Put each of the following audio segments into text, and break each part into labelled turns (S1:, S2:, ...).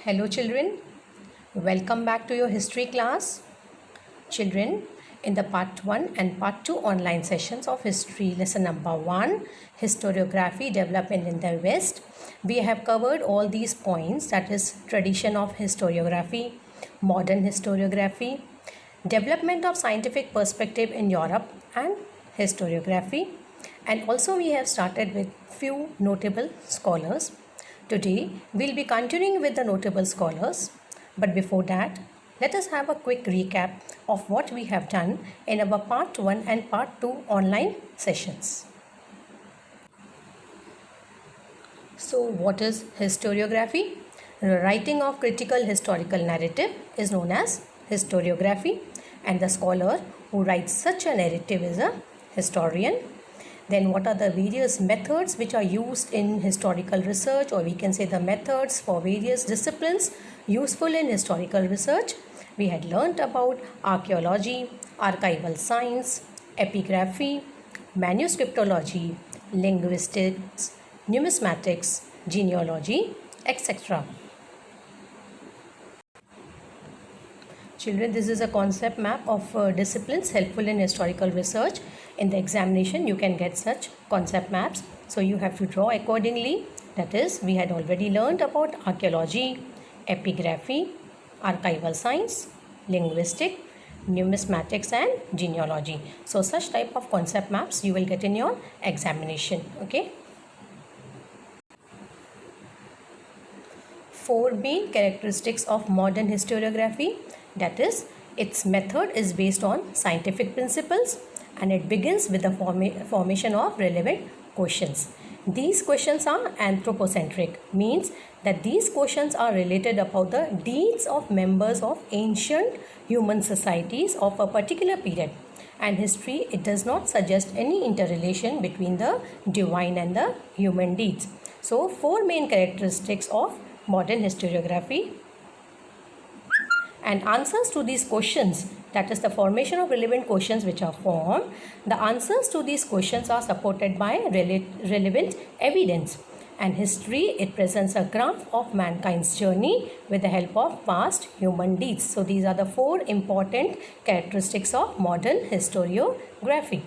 S1: Hello children, welcome back to your history class. Children, in the part 1 and part 2 online sessions of history lesson number 1, historiography development in the West, we have covered all these points, that is tradition of historiography, modern historiography, development of scientific perspective in Europe and historiography, and also we have started with few notable scholars. Today, we'll be continuing with the notable scholars, but before that, let us have a quick recap of what we have done in our part 1 and part 2 online sessions. So, what is historiography? The writing of critical historical narrative is known as historiography, and the scholar who writes such a narrative is a historian. Then what are the various methods which are used in historical research, or we can say the methods for various disciplines useful in historical research? We had learnt about archaeology, archival science, epigraphy, manuscriptology, linguistics, numismatics, genealogy, etc. Children, this is a concept map of disciplines helpful in historical research. In the examination, you can get such concept maps. So you have to draw accordingly. That is, we had already learned about archaeology, epigraphy, archival science, linguistic, numismatics and genealogy. So such type of concept maps you will get in your examination. Okay. 4 main characteristics of modern historiography. That is, its method is based on scientific principles and it begins with the formation of relevant questions. These questions are anthropocentric, means that these questions are related about the deeds of members of ancient human societies of a particular period. And history, it does not suggest any interrelation between the divine and the human deeds. So, 4 main characteristics of modern historiography. And answers to these questions, that is the formation of relevant questions which are formed, the answers to these questions are supported by relevant evidence. And history, it presents a graph of mankind's journey with the help of past human deeds. So these are the 4 important characteristics of modern historiography.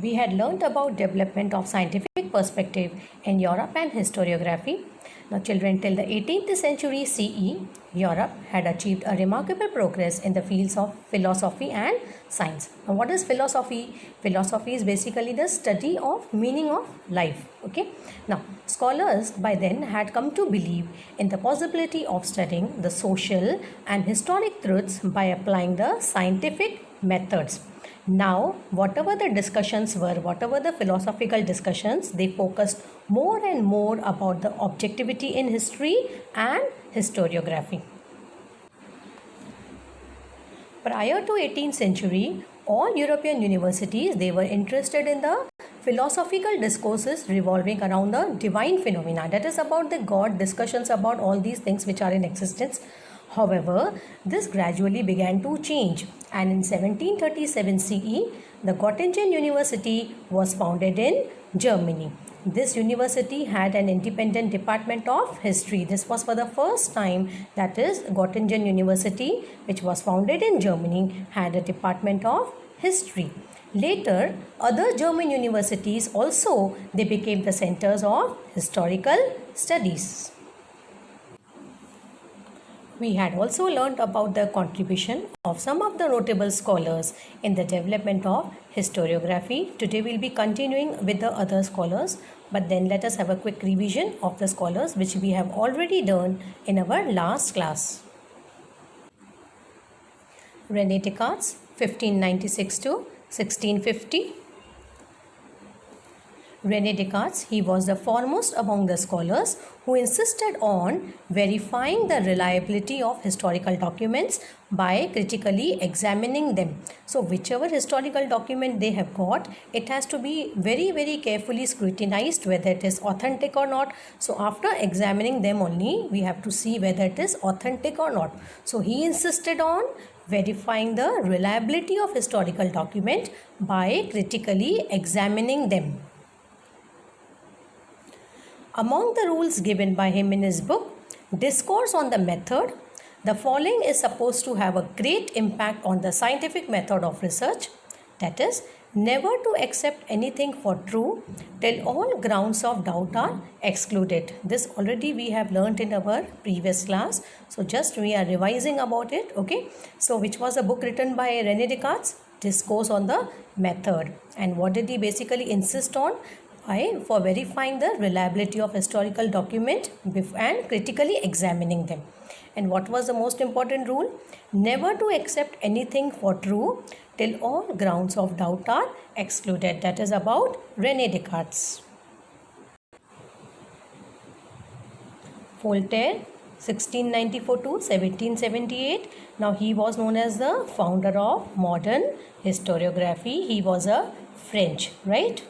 S1: We had learnt about development of scientific perspective in Europe and historiography. Now children, till the 18th century CE, Europe had achieved a remarkable progress in the fields of philosophy and science. Now what is philosophy? Philosophy is basically the study of meaning of life. Okay. Now scholars by then had come to believe in the possibility of studying the social and historic truths by applying the scientific methods. Now, whatever the discussions were, whatever the philosophical discussions, they focused more and more about the objectivity in history and historiography. Prior to 18th century, all European universities, they were interested in the philosophical discourses revolving around the divine phenomena. That is about the God, discussions about all these things which are in existence. However, this gradually began to change, and in 1737 CE, the Göttingen University was founded in Germany. This university had an independent department of history. This was for the first time, that is, Göttingen University, which was founded in Germany, had a department of history. Later, other German universities also, they became the centers of historical studies. We had also learnt about the contribution of some of the notable scholars in the development of historiography. Today we will be continuing with the other scholars, but then let us have a quick revision of the scholars which we have already done in our last class. René Descartes, 1596 to 1650. René Descartes, he was the foremost among the scholars who insisted on verifying the reliability of historical documents by critically examining them. So whichever historical document they have got, it has to be very, very carefully scrutinized whether it is authentic or not. So after examining them only, we have to see whether it is authentic or not. So he insisted on verifying the reliability of historical document by critically examining them. Among the rules given by him in his book, Discourse on the Method, the following is supposed to have a great impact on the scientific method of research. That is, never to accept anything for true till all grounds of doubt are excluded. This already we have learnt in our previous class. So just we are revising about it. Okay. So which was a book written by Rene Descartes? Discourse on the Method. And what did he basically insist on? For verifying the reliability of historical document and critically examining them. And what was the most important rule? Never to accept anything for true till all grounds of doubt are excluded. That is about Rene Descartes. Voltaire, 1694 to 1778. Now he was known as the founder of modern historiography. He was a French, right?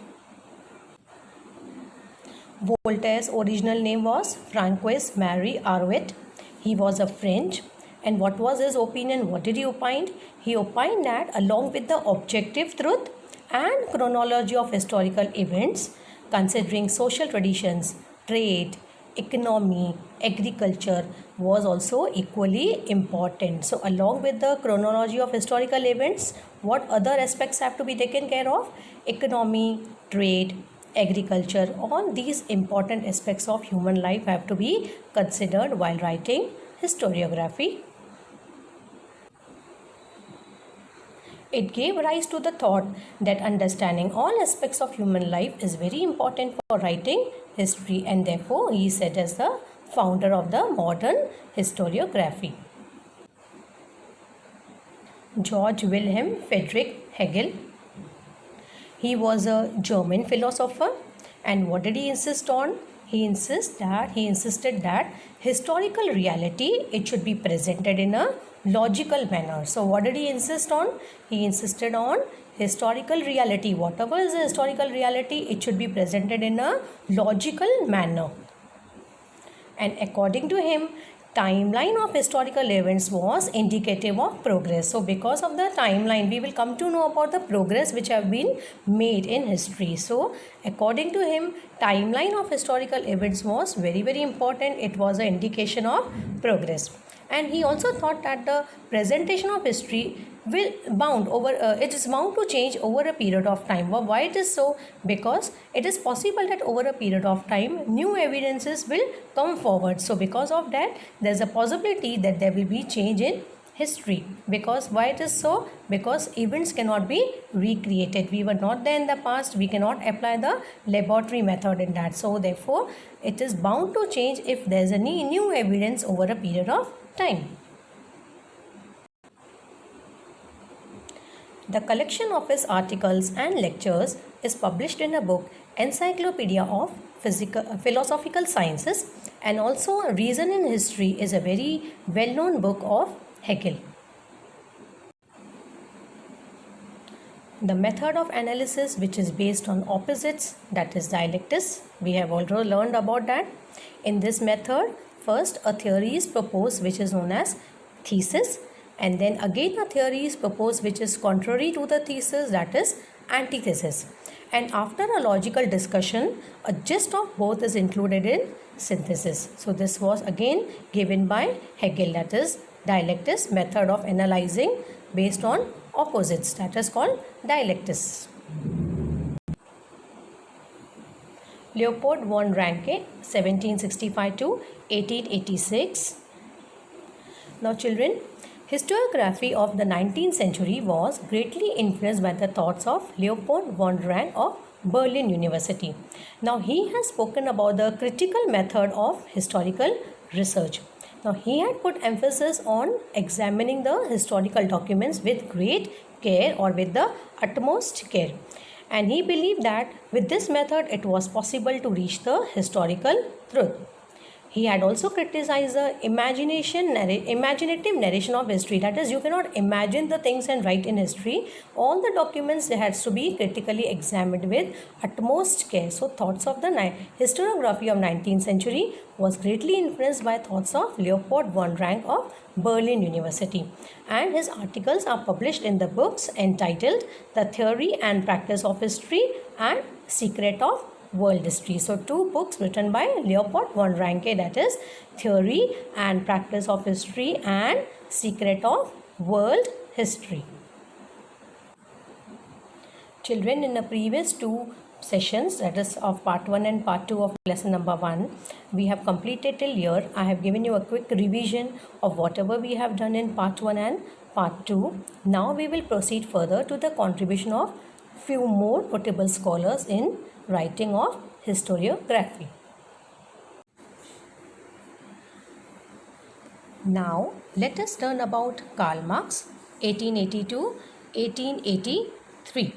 S1: Voltaire's original name was Francois Marie Arouet. He was a French. And what was his opinion? What did he opine? He opined that along with the objective truth and chronology of historical events, considering social traditions, trade, economy, agriculture was also equally important. So along with the chronology of historical events, what other aspects have to be taken care of? Economy, trade, agriculture, all these important aspects of human life have to be considered while writing historiography. It gave rise to the thought that understanding all aspects of human life is very important for writing history, and therefore he is said as the founder of the modern historiography. George Wilhelm Friedrich Hegel. He was a German philosopher, and what did he insist on? He insisted that historical reality, it should be presented in a logical manner. So what did he insist on? He insisted on historical reality. Whatever is the historical reality, it should be presented in a logical manner. And according to him, timeline of historical events was indicative of progress. So because of the timeline, we will come to know about the progress which have been made in history. So according to him, timeline of historical events was very, very important. It was an indication of progress. And he also thought that the presentation of history it is bound to change over a period of time. Well, why it is so? Because it is possible that over a period of time new evidences will come forward. So because of that, there is a possibility that there will be change in history. Because why it is so? Because events cannot be recreated. We were not there in the past. We cannot apply the laboratory method in that. So therefore, it is bound to change if there is any new evidence over a period of time. The collection of his articles and lectures is published in a book, Encyclopedia of Philosophical Sciences, and also Reason in History is a very well-known book of Hegel. The method of analysis, which is based on opposites, that is dialectics, we have already learned about that. In this method, first a theory is proposed which is known as thesis, and then again a theory is proposed which is contrary to the thesis, that is antithesis. And after a logical discussion, a gist of both is included in synthesis. So this was again given by Hegel, that is dialectics, method of analyzing based on opposites, that is called dialectics. Leopold von Ranke, 1765 to 1886. Now children, historiography of the 19th century was greatly influenced by the thoughts of Leopold von Ranke of Berlin University. Now he has spoken about the critical method of historical research. Now he had put emphasis on examining the historical documents with great care or with the utmost care. And he believed that with this method it was possible to reach the historical truth. He had also criticized the imaginative narration of history. That is, you cannot imagine the things and write in history. All the documents has to be critically examined with utmost care. So thoughts of the historiography of 19th century was greatly influenced by thoughts of Leopold von Ranke of Berlin University. And his articles are published in the books entitled The Theory and Practice of History and Secret of World History. So 2 books written by Leopold von Ranke, that is Theory and Practice of History and Secret of World History. Children, in the previous 2 sessions, that is of part 1 and part 2 of lesson number 1, we have completed till here. I have given you a quick revision of whatever we have done in part 1 and part 2. Now we will proceed further to the contribution of few more notable scholars in writing of historiography. Now let us learn about Karl Marx, 1882-1883.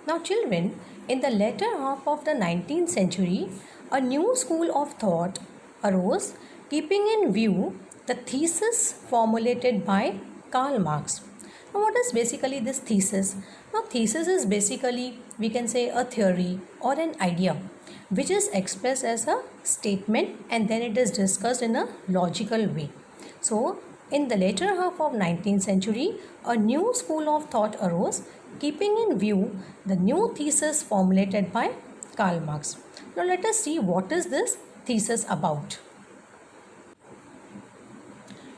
S1: Now children, in the latter half of the 19th century, a new school of thought arose, keeping in view the thesis formulated by Karl Marx. Now what is basically this thesis? Now thesis is basically, we can say, a theory or an idea which is expressed as a statement and then it is discussed in a logical way. So in the later half of 19th century, a new school of thought arose, keeping in view the new thesis formulated by Karl Marx. Now let us see what is this thesis about.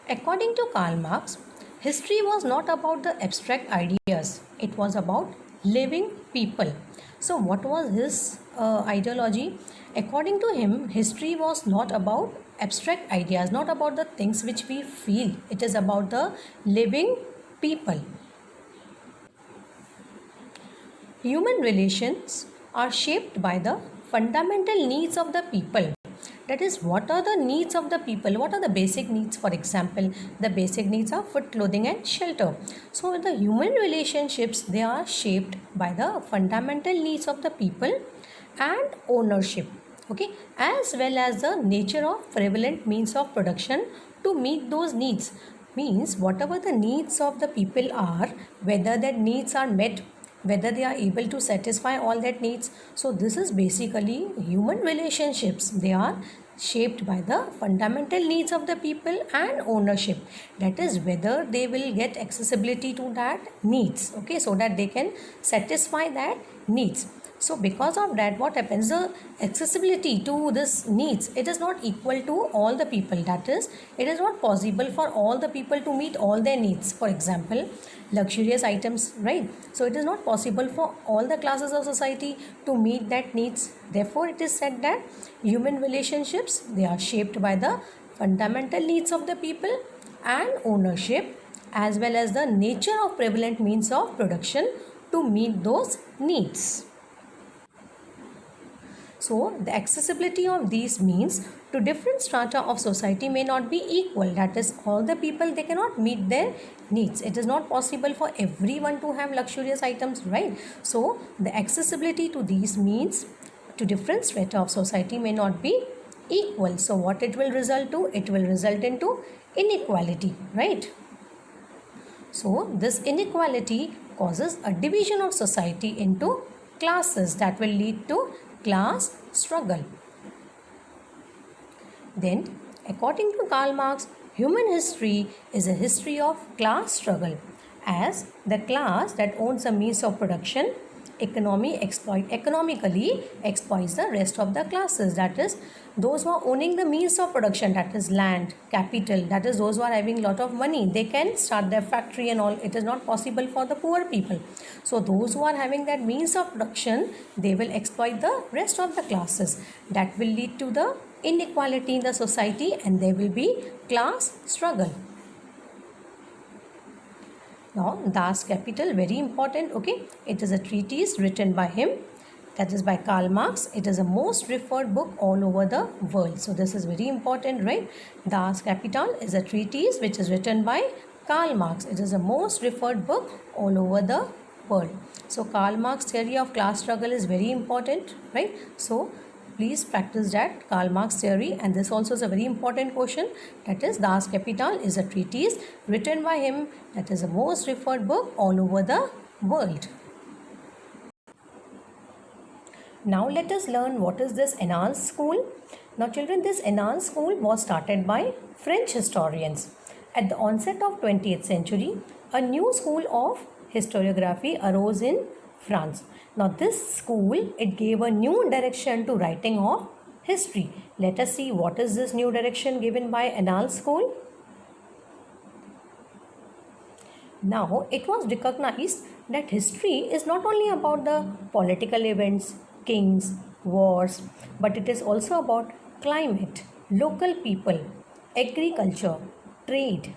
S1: According to Karl Marx, history was not about the abstract ideas, it was about living people. So what was his ideology? According to him, history was not about abstract ideas, not about the things which we feel, it is about the living people. Human relations are shaped by the fundamental needs of the people. That is, what are the needs of the people? What are the basic needs? For example, the basic needs are food, clothing and shelter. So the human relationships, they are shaped by the fundamental needs of the people and ownership, okay, as well as the nature of prevalent means of production to meet those needs. Means whatever the needs of the people are, whether that needs are met, whether they are able to satisfy all that needs. So this is basically human relationships. They are shaped by the fundamental needs of the people and ownership. That is, whether they will get accessibility to that needs, okay, so that they can satisfy that needs. So because of that, what happens, the accessibility to this needs, it is not equal to all the people. That is, it is not possible for all the people to meet all their needs. For example, luxurious items, right? So it is not possible for all the classes of society to meet that needs. Therefore it is said that human relationships, they are shaped by the fundamental needs of the people and ownership, as well as the nature of prevalent means of production to meet those needs. So the accessibility of these means to different strata of society may not be equal. That is, all the people, they cannot meet their needs. It is not possible for everyone to have luxurious items, right? So the accessibility to these means to different strata of society may not be equal. So what it will result to? It will result into inequality, right? So this inequality causes a division of society into classes that will lead to class struggle. Then, according to Karl Marx, human history is a history of class struggle, as the class that owns the means of production economically exploits the rest of the classes. That is, those who are owning the means of production, that is land, capital, that is those who are having lot of money, they can start their factory and all. It is not possible for the poor people. So those who are having that means of production, they will exploit the rest of the classes. That will lead to the inequality in the society and there will be class struggle. Now, Das Kapital, very important, okay. It is a treatise written by him, that is by Karl Marx. It is a most referred book all over the world. So this is very important, right? Das Kapital is a treatise which is written by Karl Marx. It is a most referred book all over the world. So Karl Marx theory of class struggle is very important, right? So please practice that, Karl Marx theory, and this also is a very important question. That is, Das Kapital is a treatise written by him, that is the most referred book all over the world. Now let us learn what is this Annales school. Now children, this Annales school was started by French historians. At the onset of 20th century, a new school of historiography arose in France. Now this school, it gave a new direction to writing of history. Let us see what is this new direction given by Annales School. Now it was recognized that history is not only about the political events, kings, wars, but it is also about climate, local people, agriculture, trade,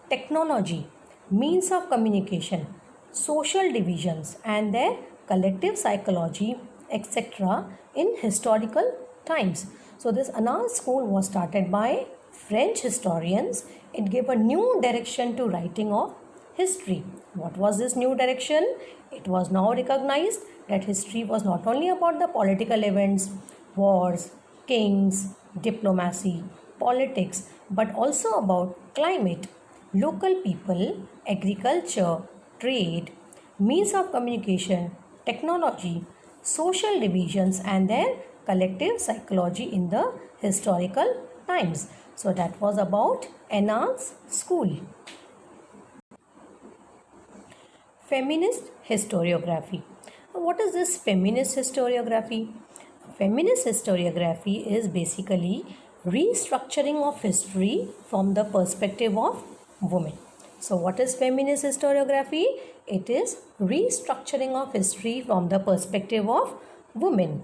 S1: technology, means of communication, social divisions and their collective psychology, etc. in historical times. So this Annales School was started by French historians. It gave a new direction to writing of history. What was this new direction? It was now recognized that history was not only about the political events, wars, kings, diplomacy, politics, but also about climate, local people, agriculture, trade, means of communication, technology, social divisions and their collective psychology in the historical times. So that was about Annales School. Feminist historiography. What is this feminist historiography? Feminist historiography is basically restructuring of history from the perspective of women. So what is feminist historiography? It is restructuring of history from the perspective of women.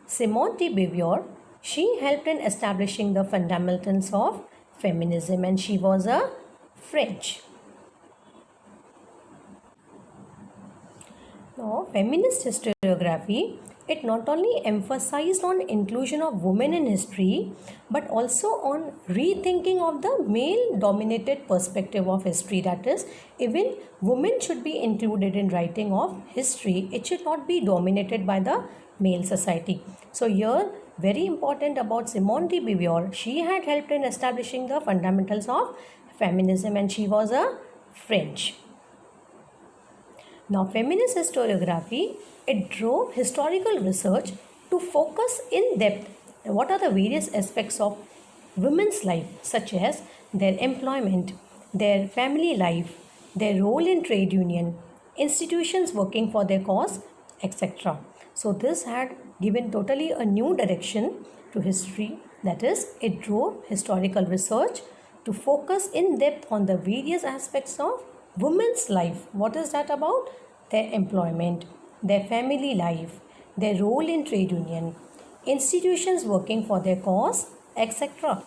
S1: Simone de Beauvoir, she helped in establishing the fundamentals of feminism and she was a French. Now, feminist historiography, it not only emphasized on inclusion of women in history, but also on rethinking of the male-dominated perspective of history. That is, even women should be included in writing of history. It should not be dominated by the male society. So here, very important about Simone de Beauvoir, she had helped in establishing the fundamentals of feminism and she was a French. Now, feminist historiography, it drove historical research to focus in depth what are the various aspects of women's life, such as their employment, their family life, their role in trade union, institutions working for their cause, etc. So this had given totally a new direction to history. That is, it drove historical research to focus in depth on the various aspects of women's life. What is that about? Their employment, their family life, their role in trade union, institutions working for their cause, etc.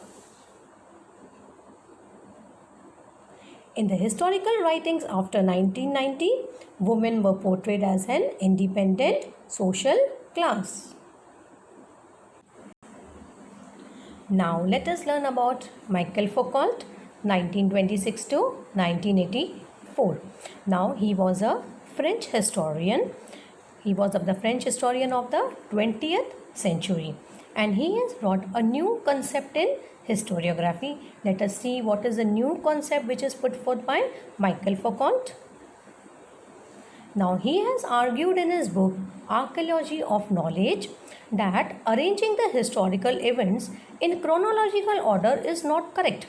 S1: In the historical writings after 1990, women were portrayed as an independent social class. Now let us learn about Michel Foucault, 1926 to 1984. Now he was a French historian. He was the French historian of the 20th century and he has brought a new concept in historiography. Let us see what is the new concept which is put forth by Michel Foucault. Now he has argued in his book Archaeology of Knowledge that arranging the historical events in chronological order is not correct.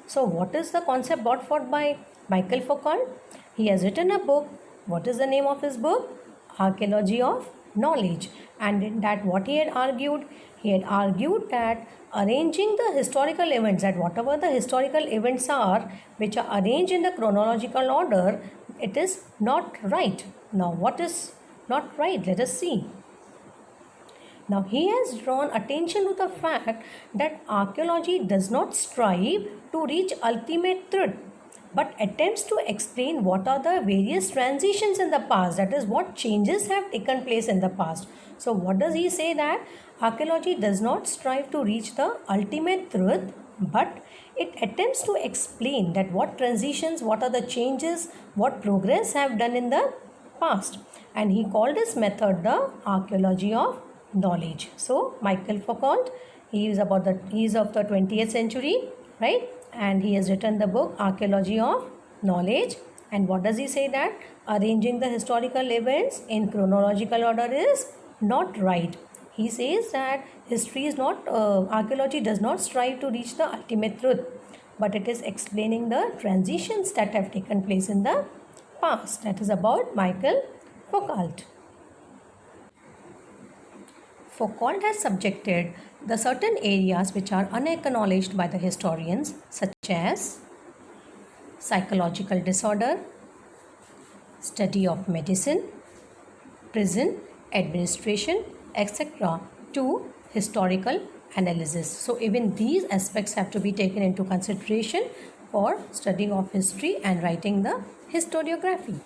S1: So what is the concept brought forth by Michel Foucault? He has written a book. What is the name of his book? Archaeology of Knowledge. And in that what he had argued? He had argued that arranging the historical events, that whatever the historical events are which are arranged in the chronological order, it is not right. Now what is not right? Let us see. Now he has drawn attention to the fact that archaeology does not strive to reach ultimate truth, but attempts to explain what are the various transitions in the past, that is what changes have taken place in the past. So what does he say? That archaeology does not strive to reach the ultimate truth, but it attempts to explain that what transitions, what are the changes, what progress have done in the past. And he called his method the archaeology of knowledge. So Michel Foucault, he is of the 20th century, right? And he has written the book Archaeology of Knowledge. And what does he say? That arranging the historical events in chronological order is not right. He says that history is not, archaeology does not strive to reach the ultimate truth, but it is explaining the transitions that have taken place in the past. That is about Michel Foucault. Foucault has subjected the certain areas which are unacknowledged by the historians, such as psychological disorder, study of medicine, prison administration, etc., to historical analysis. So even these aspects have to be taken into consideration for studying of history and writing the historiography.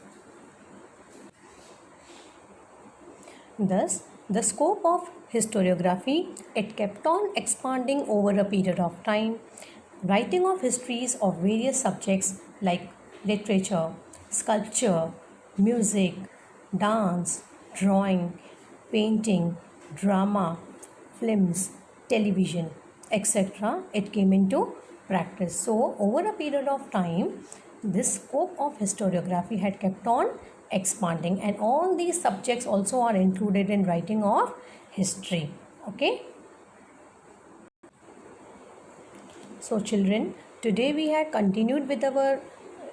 S1: Thus, the scope of historiography, it kept on expanding over a period of time. Writing of histories of various subjects like literature, sculpture, music, dance, drawing, painting, drama, films, television, etc., it came into practice. So, over a period of time, this scope of historiography had kept on expanding, and all these subjects also are included in writing of history. Okay. So children, today we had continued with our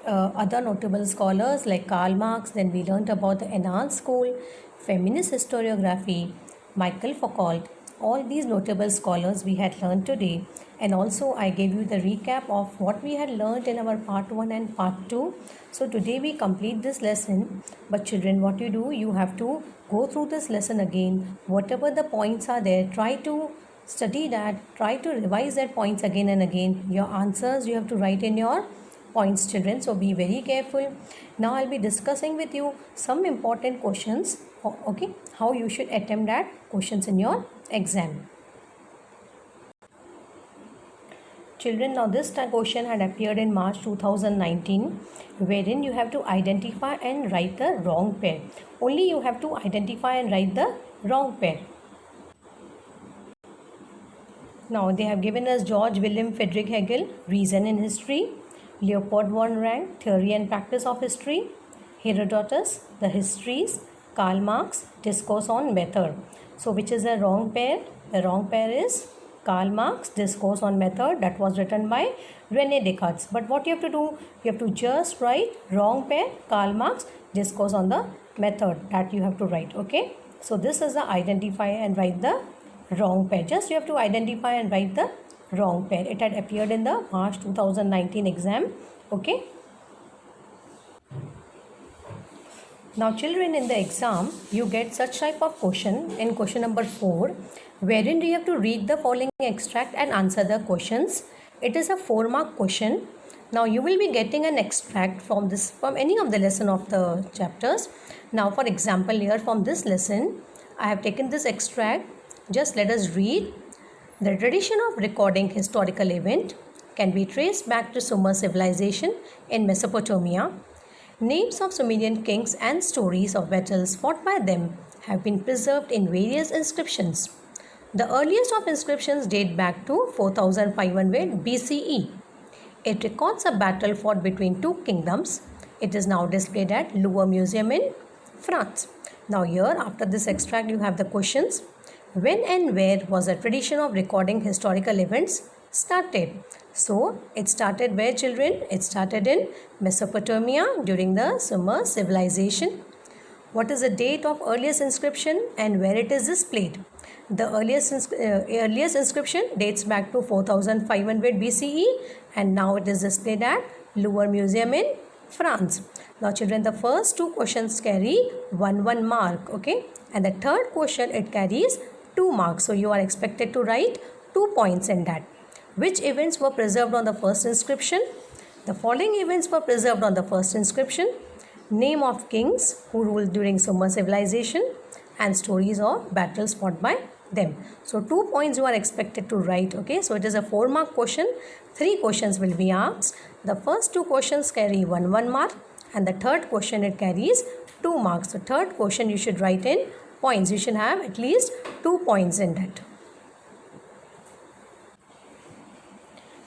S1: other notable scholars like Karl Marx. Then we learnt about the Annan School, feminist historiography, Michael Foucault. All these notable scholars we had learned today, and also I gave you the recap of what we had learned in our part 1 and part 2. So today we complete this lesson, but children, what you do, you have to go through this lesson again. Whatever the points are there, try to study that, try to revise that points again and again. Your answers you have to write in your points, children, so be very careful. Now I'll be discussing with you some important questions, okay, how you should attempt that questions in your exam. Children, now this question had appeared in March 2019, wherein you have to identify and write the wrong pair. Only you have to identify and write the wrong pair. Now they have given us George Wilhelm Friedrich Hegel, Reason in History, Leopold von Ranke, Theory and Practice of History, Herodotus, The Histories, Karl Marx, Discourse on Method. So which is the wrong pair? The wrong pair is Karl Marx, Discourse on Method, that was written by Rene Descartes. But what you have to do? You have to just write wrong pair, Karl Marx, Discourse on the Method, that you have to write. Okay. So this is the identify and write the wrong pair. Just you have to identify and write the wrong pair. It had appeared in the March 2019 exam. Okay. Now children, in the exam you get such type of question in question number 4, wherein you have to read the following extract and answer the questions. It is a 4-mark question. Now you will be getting an extract from any of the lesson of the chapters. Now for example, here from this lesson I have taken this extract. Just let us read. The tradition of recording historical event can be traced back to Sumer civilization in Mesopotamia. Names of Sumerian kings and stories of battles fought by them have been preserved in various inscriptions. The earliest of inscriptions date back to 4500 BCE. It records a battle fought between two kingdoms. It is now displayed at Louvre Museum in France. Now here, after this extract, you have the questions. When and where was the tradition of recording historical events started? So, it started where, children? It started in Mesopotamia during the Sumer civilization. What is the date of earliest inscription and where it is displayed? The earliest inscription dates back to 4500 BCE and now it is displayed at Louvre Museum in France. Now children, the first two questions carry 1 mark, okay, and the third question it carries 2 marks. So you are expected to write 2 points in that. Which events were preserved on the first inscription? The following events were preserved on the first inscription: name of kings who ruled during Sumer civilization and stories of battles fought by them. So 2 points you are expected to write, okay. So it is a 4-mark question. 3 questions will be asked. The first 2 questions carry 1 mark and the third question it carries 2 marks. The third question you should write in points. You should have at least 2 points in that.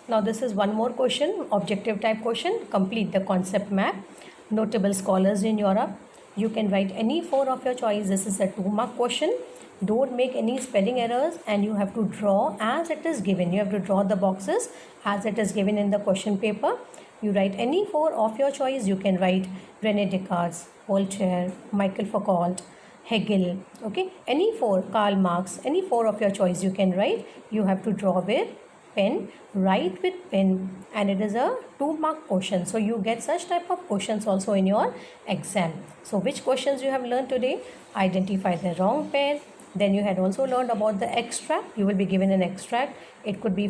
S1: Now this is one more question, objective type question. Complete the concept map. Notable scholars in Europe. You can write any 4 of your choice. This is a 2-mark question. Don't make any spelling errors and you have to draw as it is given. You have to draw the boxes as it is given in the question paper. You write any 4 of your choice. You can write Rene Descartes, Voltaire, Michael Foucault, Hegel, okay, any four, Karl Marx, any four of your choice you can write. You have to draw with pen, write with pen, and it is a 2-mark question. So you get such type of questions also in your exam. So which questions you have learned today? Identify the wrong pair. Then you had also learned about the extract. You will be given an extract. It could be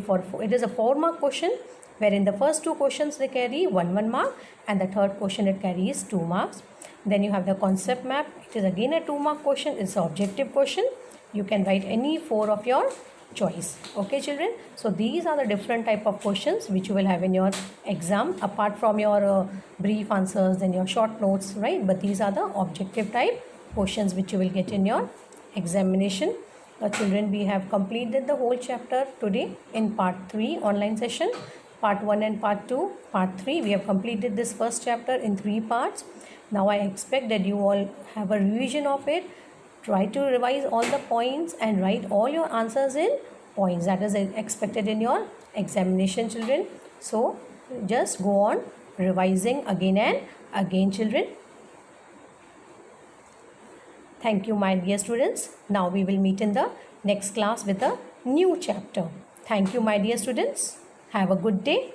S1: it is a 4-mark question, wherein the first 2 questions they carry 1 mark, and the third question it carries 2 marks. Then you have the concept map. It is again a 2-mark question. It's an objective question. You can write any 4 of your choice. Okay, children. So these are the different type of questions which you will have in your exam, apart from your brief answers and your short notes, right? But these are the objective type questions which you will get in your examination. Children, we have completed the whole chapter today in part 3 online session. Part 1 and part 2. Part 3, we have completed this first chapter in 3 parts. Now I expect that you all have a revision of it. Try to revise all the points and write all your answers in points. That is expected in your examination, children. So just go on revising again and again, children. Thank you, my dear students. Now we will meet in the next class with a new chapter. Thank you, my dear students. Have a good day.